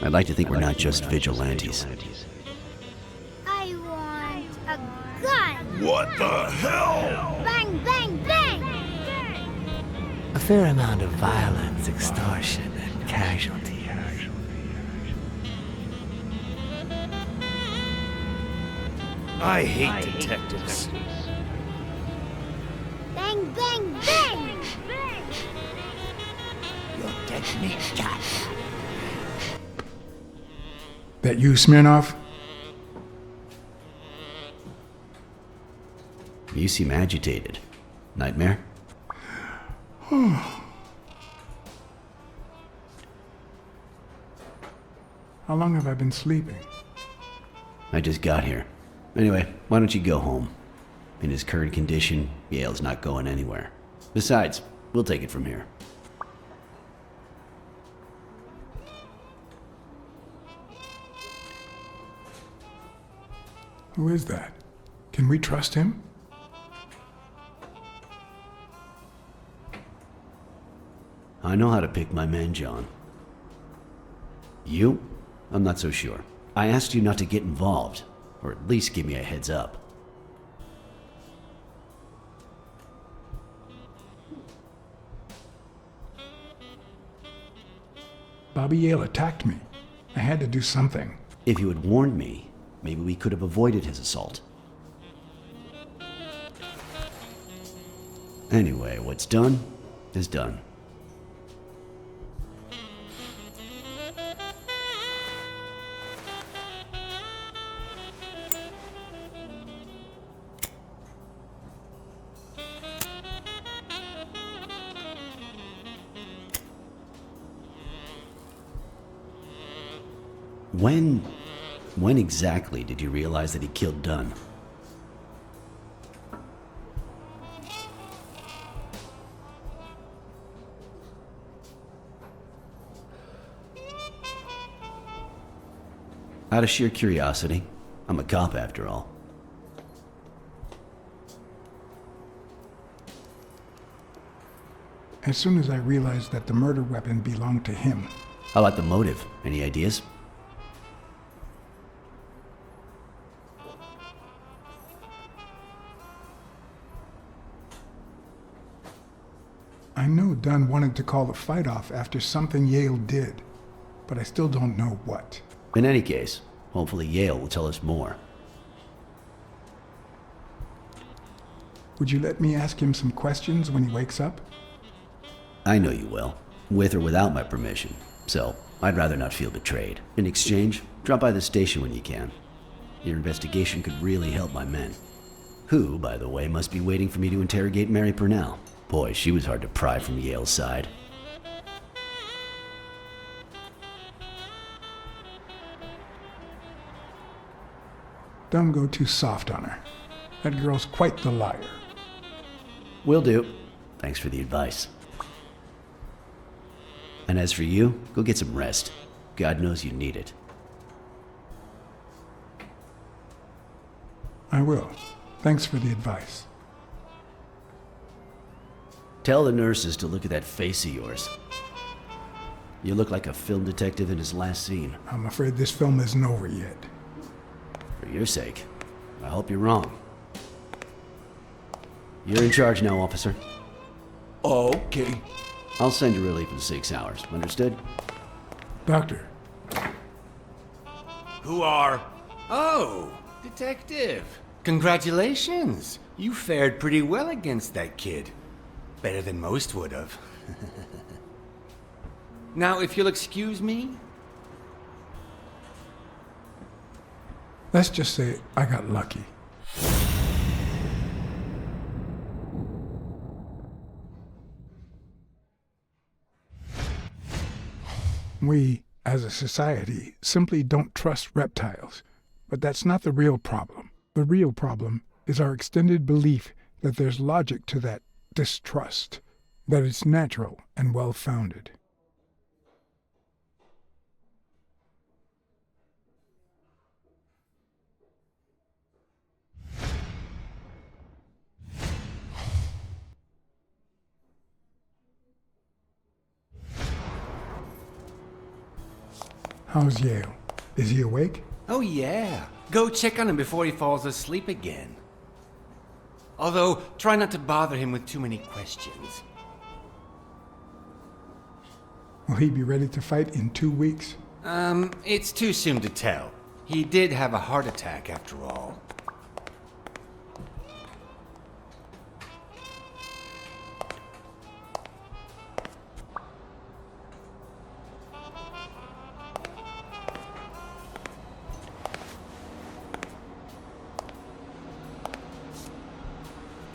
I'd like to think we're not just vigilantes. I want a gun! What the hell? Bang, bang, bang! A fair amount of violence, extortion, and casualty. I hate detectives. Bang, bang, bang! Your technique, cat. That you, Smirnoff? You seem agitated. Nightmare? How long have I been sleeping? I just got here. Anyway, why don't you go home? In his current condition, Yale's not going anywhere. Besides, we'll take it from here. Who is that? Can we trust him? I know how to pick my men, John. You? I'm not so sure. I asked you not to get involved, or at least give me a heads up. Bobby Yale attacked me. I had to do something. If you had warned me, maybe we could have avoided his assault. Anyway, what's done is done. When exactly did you realize that he killed Dunn? Out of sheer curiosity. I'm a cop after all. As soon as I realized that the murder weapon belonged to him. How about the motive? Any ideas? I know Dunn wanted to call the fight off after something Yale did, but I still don't know what. In any case, hopefully Yale will tell us more. Would you let me ask him some questions when he wakes up? I know you will, with or without my permission, so I'd rather not feel betrayed. In exchange, drop by the station when you can. Your investigation could really help my men. Who, by the way, must be waiting for me to interrogate Mary Purnell. Boy, she was hard to pry from Yale's side. Don't go too soft on her. That girl's quite the liar. Will do. Thanks for the advice. And as for you, go get some rest. God knows you need it. I will. Thanks for the advice. Tell the nurses to look at that face of yours. You look like a film detective in his last scene. I'm afraid this film isn't over yet. For your sake, I hope you're wrong. You're in charge now, officer. Okay. I'll send you relief in 6 hours. Understood? Doctor, Who are? Oh, detective. Congratulations. You fared pretty well against that kid. Better than most would have. Now, if you'll excuse me. let's just say I got lucky. We, as a society, simply don't trust reptiles. But that's not the real problem. The real problem is our extended belief that there's logic to that distrust, that it's natural and well-founded. How's Yale? Is he awake? Oh, yeah. Go check on him before he falls asleep again. Although, try not to bother him with too many questions. Will he be ready to fight in 2 weeks? It's too soon to tell. He did have a heart attack after all.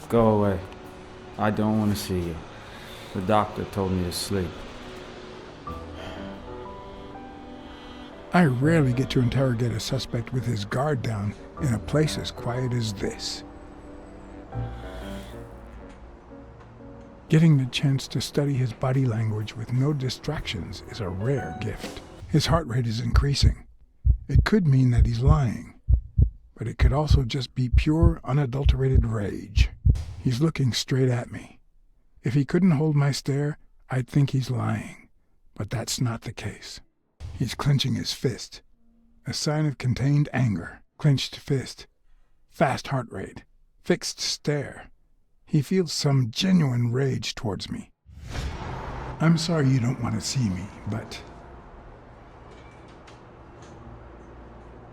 Go away. I don't want to see you. The doctor told me to sleep. I rarely get to interrogate a suspect with his guard down in a place as quiet as this. Getting the chance to study his body language with no distractions is a rare gift. His heart rate is increasing. It could mean that he's lying, but it could also just be pure, unadulterated rage. He's looking straight at me. If he couldn't hold my stare, I'd think he's lying, but that's not the case. He's clenching his fist, a sign of contained anger. Clenched fist, fast heart rate, fixed stare. He feels some genuine rage towards me. I'm sorry you don't want to see me, but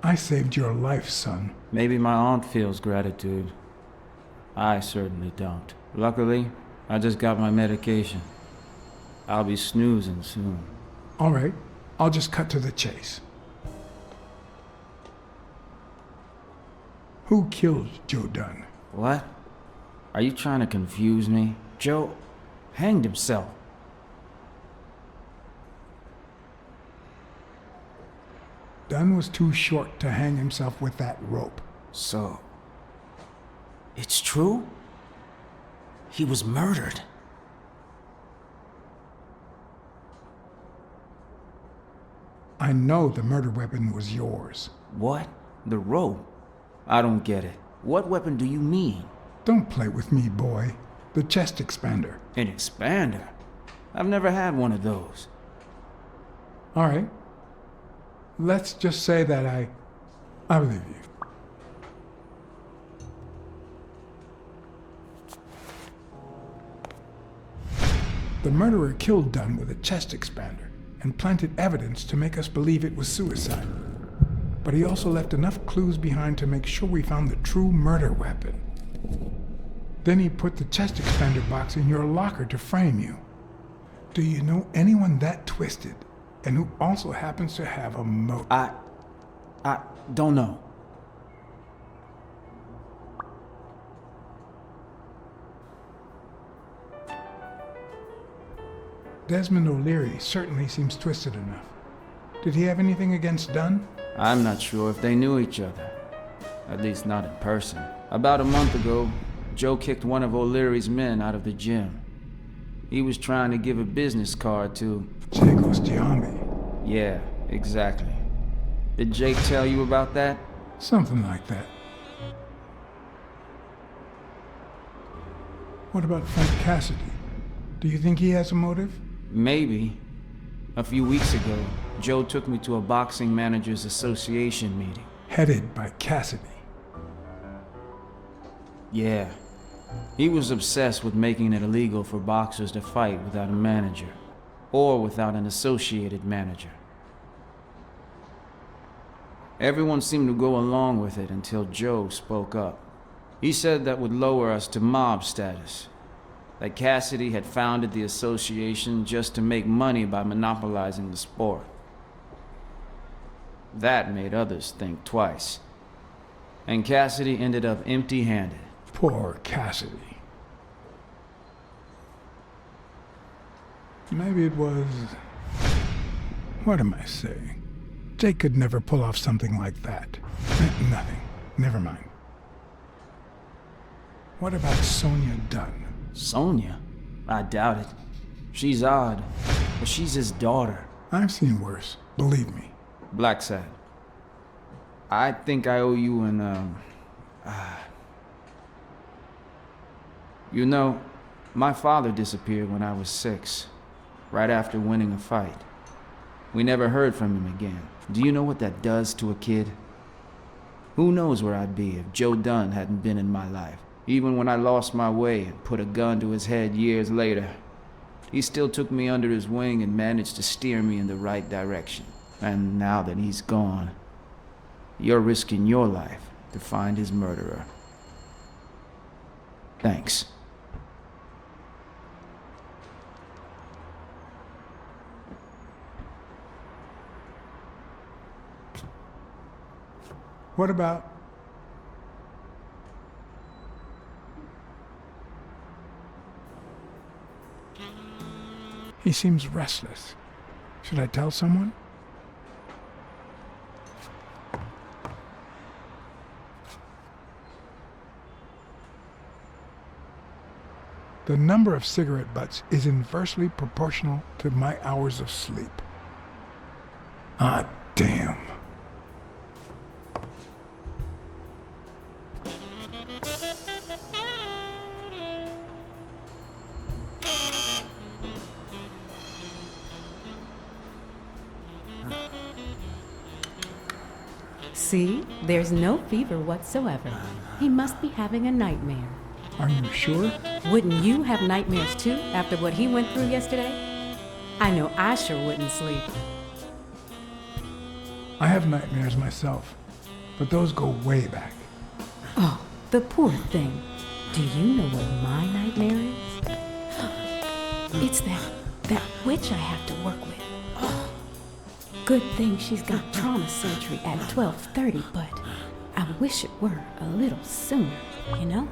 I saved your life, son. Maybe my aunt feels gratitude. I certainly don't. Luckily, I just got my medication. I'll be snoozing soon. All right, I'll just cut to the chase. Who killed Joe Dunn? What? Are you trying to confuse me? Joe hanged himself. Dunn was too short to hang himself with that rope. So, it's true? He was murdered. I know the murder weapon was yours. What? The rope? I don't get it. What weapon do you mean? Don't play with me, boy. The chest expander. An expander? I've never had one of those. All right. Let's just say that I believe you. The murderer killed Dunn with a chest expander and planted evidence to make us believe it was suicide. But he also left enough clues behind to make sure we found the true murder weapon. Then he put the chest expander box in your locker to frame you. Do you know anyone that twisted and who also happens to have a motive? I don't know. Desmond O'Leary certainly seems twisted enough. Did he have anything against Dunn? I'm not sure if they knew each other. At least not in person. About a month ago, Joe kicked one of O'Leary's men out of the gym. He was trying to give a business card to... Jacob's Giambi. Yeah, exactly. Did Jake tell you about that? Something like that. What about Frank Cassidy? Do you think he has a motive? Maybe. A few weeks ago, Joe took me to a boxing managers association meeting. Headed by Cassidy. Yeah. He was obsessed with making it illegal for boxers to fight without a manager, or without an associated manager. Everyone seemed to go along with it until Joe spoke up. He said that would lower us to mob status. That Cassidy had founded the association just to make money by monopolizing the sport. That made others think twice. And Cassidy ended up empty-handed. Poor Cassidy. Maybe it was... What am I saying? Jake could never pull off something like that. Nothing. Never mind. What about Sonia Dunn? Sonia? I doubt it. She's odd, but she's his daughter. I've seen worse, believe me. Blacksad. I think I owe you an, You know, my father disappeared when I was 6, right after winning a fight. We never heard from him again. Do you know what that does to a kid? Who knows where I'd be if Joe Dunn hadn't been in my life? Even when I lost my way and put a gun to his head years later, he still took me under his wing and managed to steer me in the right direction. And now that he's gone, you're risking your life to find his murderer. Thanks. What about... He seems restless. Should I tell someone? The number of cigarette butts is inversely proportional to my hours of sleep. Ah, damn. See, there's no fever whatsoever. He must be having a nightmare. Are you sure? Wouldn't you have nightmares too after what he went through yesterday? I know I sure wouldn't sleep. I have nightmares myself, but those go way back. Oh, the poor thing. Do you know what my nightmare is? It's that witch I have to work with. Good thing she's got trauma surgery at 12:30, but I wish it were a little sooner, you know?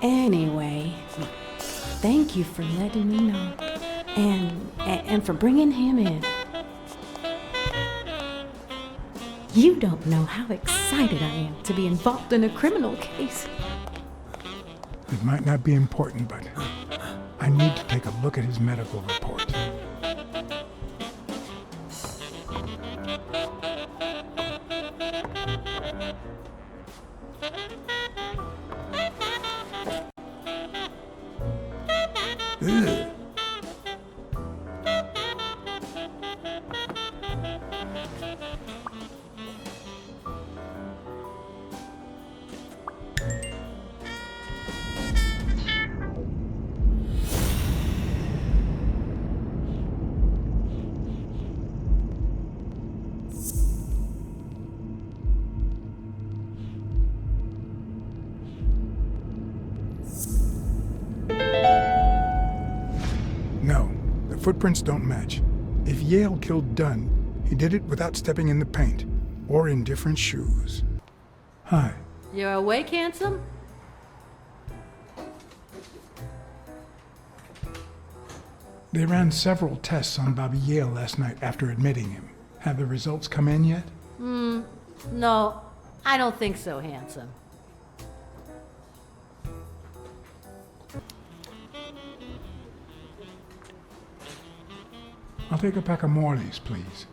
Anyway, thank you for letting me know, and for bringing him in. You don't know how excited I am to be involved in a criminal case. It might not be important, but I need to take a look at his medical report. Ugh. No, the footprints don't match. If Yale killed Dunn, he did it without stepping in the paint, or in different shoes. Hi. You're awake, handsome? They ran several tests on Bobby Yale last night after admitting him. Have the results come in yet? No, I don't think so, handsome. I'll take a pack of Morleys, please.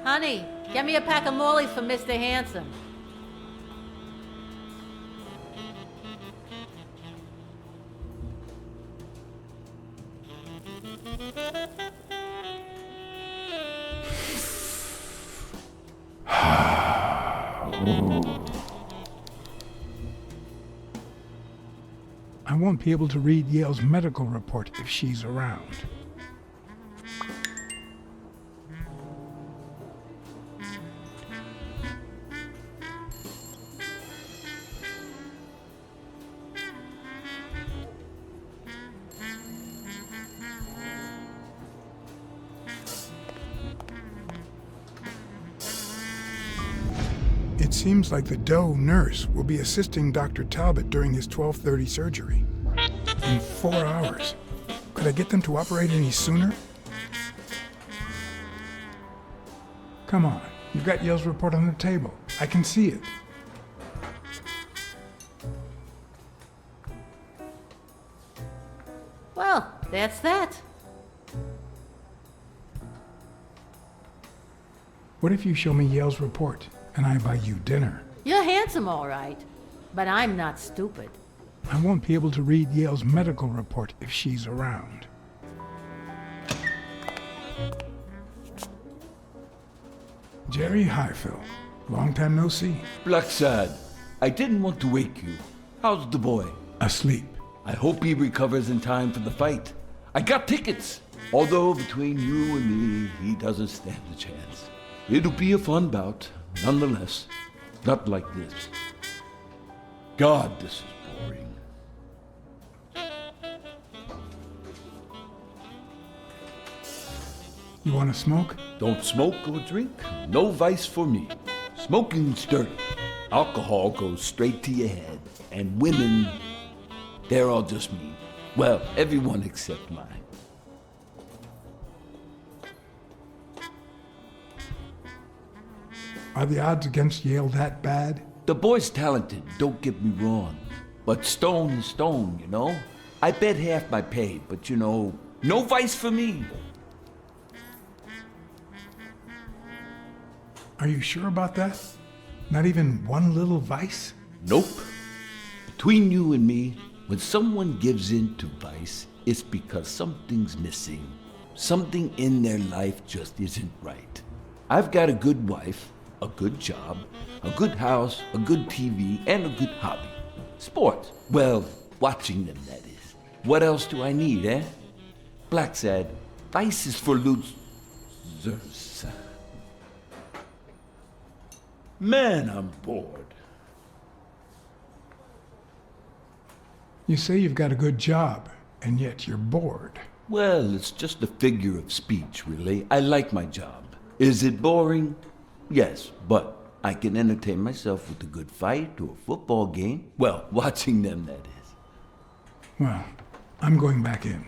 Honey, get me a pack of Morleys for Mr. Handsome. I won't be able to read Yale's medical report if she's around. It seems like the Doe nurse will be assisting Dr. Talbot during his 12:30 surgery. In 4 hours. Could I get them to operate any sooner? Come on, you've got Yale's report on the table. I can see it. Well, that's that. What if you show me Yale's report and I buy you dinner? You're handsome, all right. But I'm not stupid. I won't be able to read Yale's medical report if she's around. Jerry Highfill. Long time no see. Blacksad, I didn't want to wake you. How's the boy? Asleep. I hope he recovers in time for the fight. I got tickets. Although between you and me, he doesn't stand a chance. It'll be a fun bout, nonetheless. Not like this. God, this is boring. You want to smoke? Don't smoke or drink. No vice for me. Smoking's dirty. Alcohol goes straight to your head. And women, they're all just mean. Well, everyone except mine. Are the odds against Yale that bad? The boy's talented, don't get me wrong. But stone is stone, you know? I bet half my pay, but you know, no vice for me. Are you sure about that? Not even one little vice? Nope. Between you and me, when someone gives in to vice, it's because something's missing. Something in their life just isn't right. I've got a good wife, a good job, a good house, a good TV, and a good hobby. Sports. Well, watching them, that is. What else do I need, eh? Blacksad, vice is for losers. Man, I'm bored. You say you've got a good job, and yet you're bored. Well, it's just a figure of speech, really. I like my job. Is it boring? Yes, but I can entertain myself with a good fight or a football game. Well, watching them, that is. Well, I'm going back in.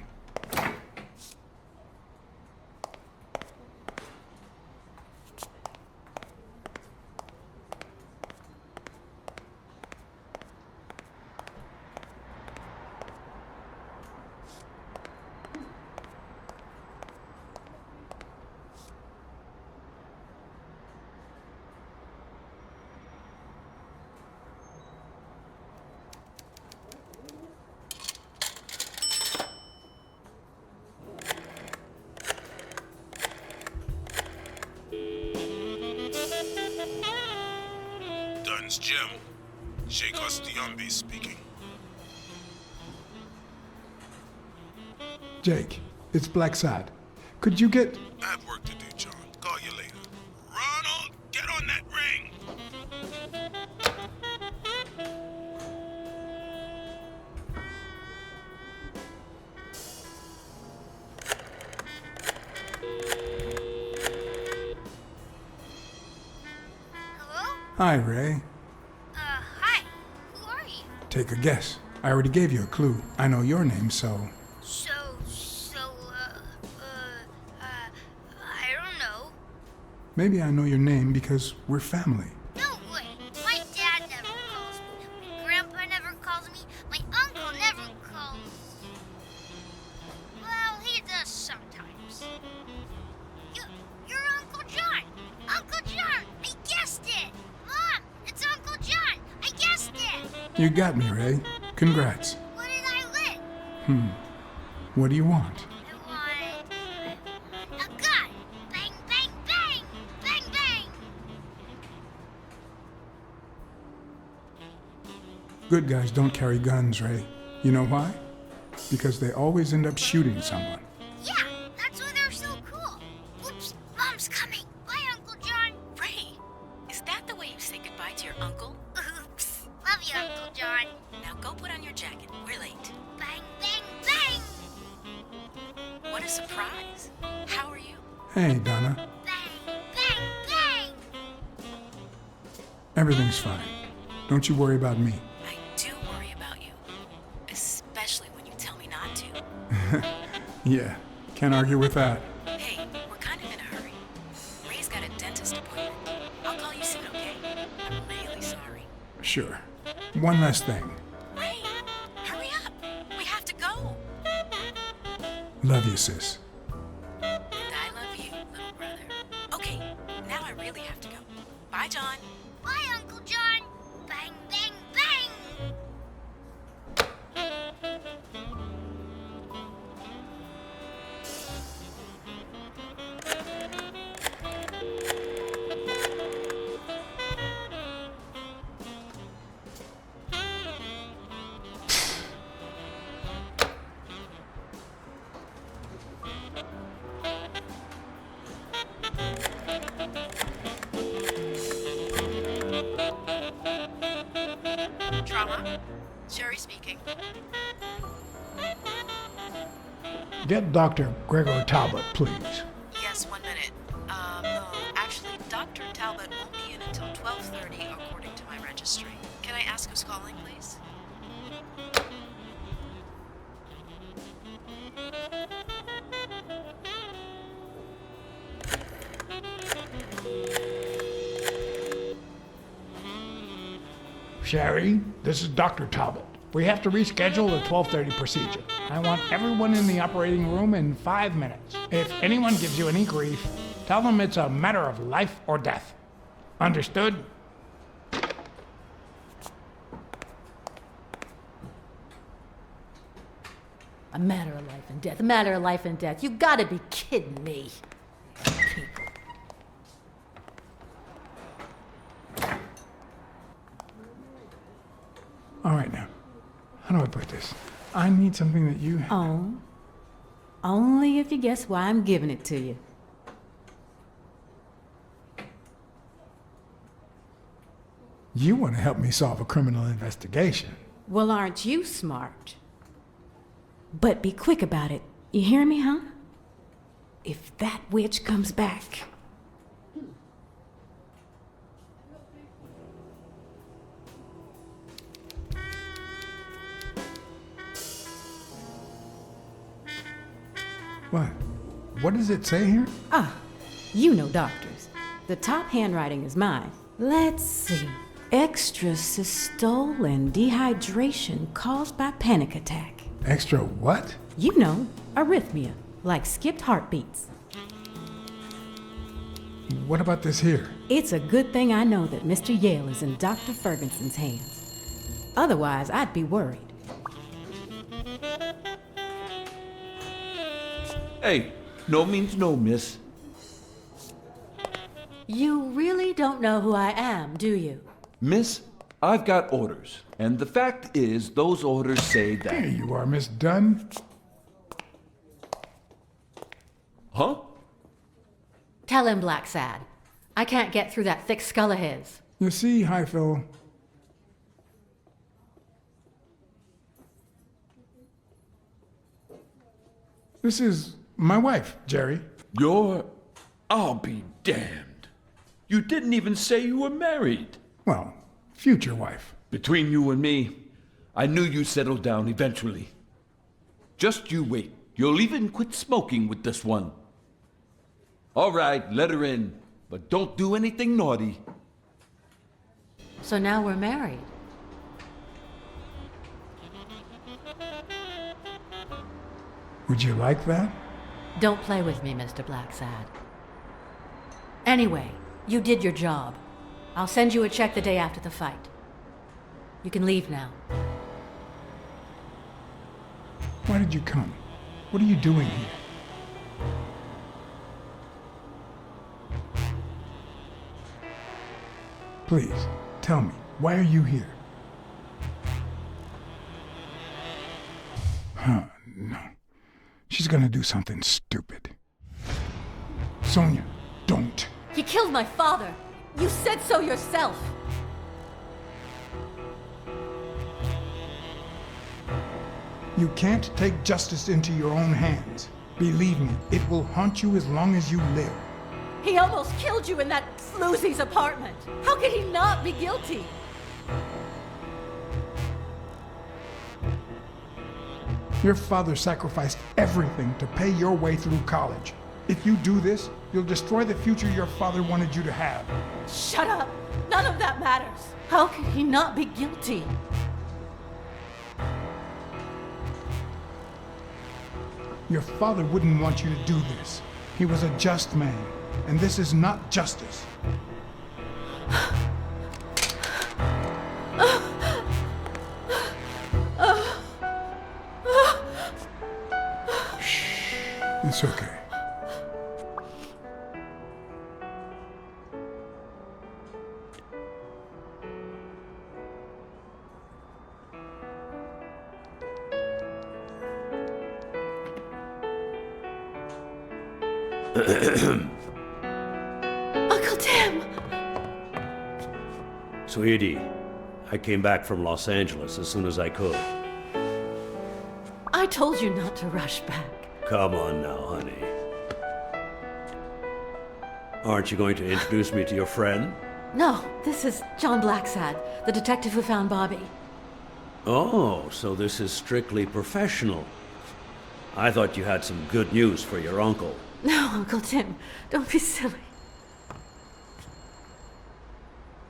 Dunn's Gym. Sheikh Ostiambi speaking. Jake, it's Blacksad. Could you get... I have work to do, John. Call you later. Ronald, get on that ring! Hello? Hi, Ray. Hi. Who are you? Take a guess. I already gave you a clue. I know your name, so... I don't know. Maybe I know your name because we're family. No way. My dad never calls me. My grandpa never calls me. My uncle never calls. Well, he does sometimes. You're Uncle John. Uncle John. I guessed it. Mom, it's Uncle John. I guessed it. You got me, Ray. Congrats. What did I win? What do you want? I want a gun. Bang, bang, bang. Bang, bang. Good guys don't carry guns, Ray. You know why? Because they always end up shooting someone. Yeah, that's why they're so cool. Oops, Mom's coming. Bye, Uncle John. Ray, is that the way you say goodbye to your uncle? Oops. Love you, Uncle John. Now go put on your jacket. We're late. Bang, bang, bang. What a surprise. How are you? Hey, Donna. Bang, bang, bang. Everything's fine. Don't you worry about me. I do worry about you. Especially when you tell me not to. Yeah, can't argue with that. Hey, we're kind of in a hurry. Ray's got a dentist appointment. I'll call you soon, okay? I'm really sorry. Sure. One last thing. Ray, hurry up. We have to go. Love you, sis. And I love you, little brother. Okay, now I really have to go. Bye, John. Bye, Uncle John. Bang, bang, bang. Huh? Sherry speaking. Get Dr. Gregor Talbot, please. Yes, 1 minute. No, actually, Dr. Talbot won't be in until 12:30, according to my registry. Can I ask who's calling, please? Sherry, this is Dr. Talbot. We have to reschedule the 12:30 procedure. I want everyone in the operating room in 5 minutes. If anyone gives you any grief, tell them it's a matter of life or death. Understood? A matter of life and death. A matter of life and death. You gotta be kidding me. People. All right, now. How do I put this? I need something that you... Oh. Only if you guess why I'm giving it to you. You want to help me solve a criminal investigation. Well, aren't you smart? But be quick about it. You hear me, huh? If that witch comes back... What? What does it say here? Ah, you know doctors. The top handwriting is mine. Let's see. Extrasystole and dehydration caused by panic attack. Extra what? You know, arrhythmia, like skipped heartbeats. What about this here? It's a good thing I know that Mr. Yale is in Dr. Ferguson's hands. Otherwise, I'd be worried. Hey, no means no, miss. You really don't know who I am, do you? Miss, I've got orders. And the fact is, those orders say that... Here you are, Miss Dunn. Huh? Tell him, Blacksad. I can't get through that thick skull of his. You see, Highfill, this is my wife, Jerry. I'll be damned. You didn't even say you were married. Well, future wife. Between you and me, I knew you'd settle down eventually. Just you wait. You'll even quit smoking with this one. All right, let her in, but don't do anything naughty. So now we're married. Would you like that? Don't play with me, Mr. Blacksad. Anyway, you did your job. I'll send you a check the day after the fight. You can leave now. Why did you come? What are you doing here? Please, tell me, why are you here? Huh, no. She's gonna do something stupid. Sonia, don't. He killed my father. You said so yourself. You can't take justice into your own hands. Believe me, it will haunt you as long as you live. He almost killed you in that floozy's apartment. How could he not be guilty? Your father sacrificed everything to pay your way through college. If you do this, you'll destroy the future your father wanted you to have. Shut up! None of that matters. How could he not be guilty? Your father wouldn't want you to do this. He was a just man, and this is not justice. Shh, it's okay. Uncle Tim! Sweetie, I came back from Los Angeles as soon as I could. I told you not to rush back. Come on now, honey. Aren't you going to introduce me to your friend? No, this is John Blacksad, the detective who found Bobby. Oh, so this is strictly professional. I thought you had some good news for your uncle. No, Uncle Tim, don't be silly.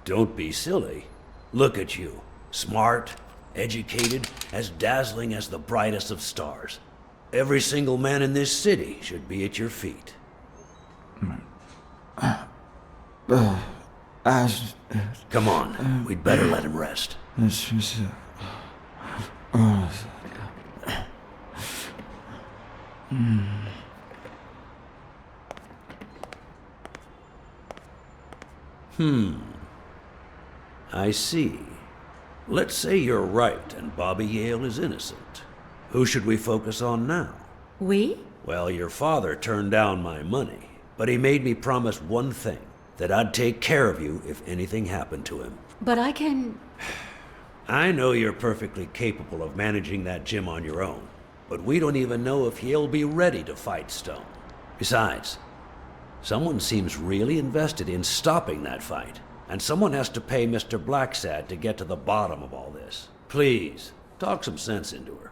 Don't be silly. Look at you. Smart, educated, as dazzling as the brightest of stars. Every single man in this city should be at your feet. Come on, we'd better let him rest. I see. Let's say you're right and Bobby Yale is innocent. Who should we focus on now? We? Well, your father turned down my money, but he made me promise one thing, that I'd take care of you if anything happened to him. But I can... I know you're perfectly capable of managing that gym on your own, but we don't even know if he'll be ready to fight Stone. Besides, someone seems really invested in stopping that fight, and someone has to pay Mr. Blacksad to get to the bottom of all this. Please, talk some sense into her.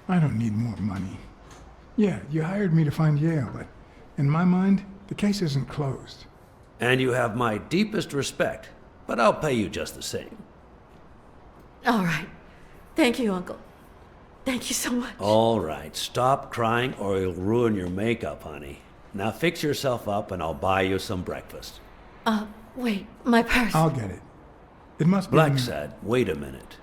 I don't need more money. Yeah, you hired me to find Yale, but in my mind, the case isn't closed. And you have my deepest respect, but I'll pay you just the same. All right. Thank you, Uncle. Thank you so much. All right, stop crying or you'll ruin your makeup, honey. Now fix yourself up and I'll buy you some breakfast. Wait, my purse. I'll get it. It must be... Blacksad, wait a minute.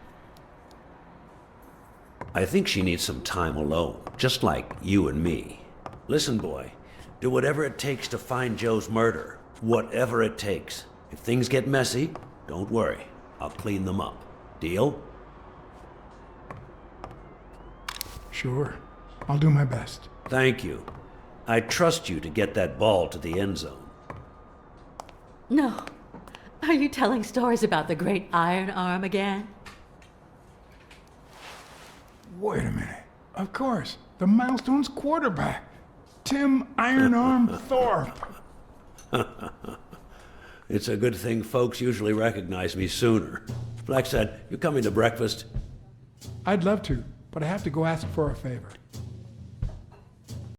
I think she needs some time alone, just like you and me. Listen, boy, do whatever it takes to find Joe's murder. Whatever it takes. If things get messy, don't worry. I'll clean them up. Deal? Sure. I'll do my best. Thank you. I trust you to get that ball to the end zone. No. Are you telling stories about the great iron arm again? Wait a minute. Of course. The Milestones quarterback. Tim Iron Arm Thorpe. It's a good thing folks usually recognize me sooner. Blacksad, you coming to breakfast? I'd love to, but I have to go ask for a favor.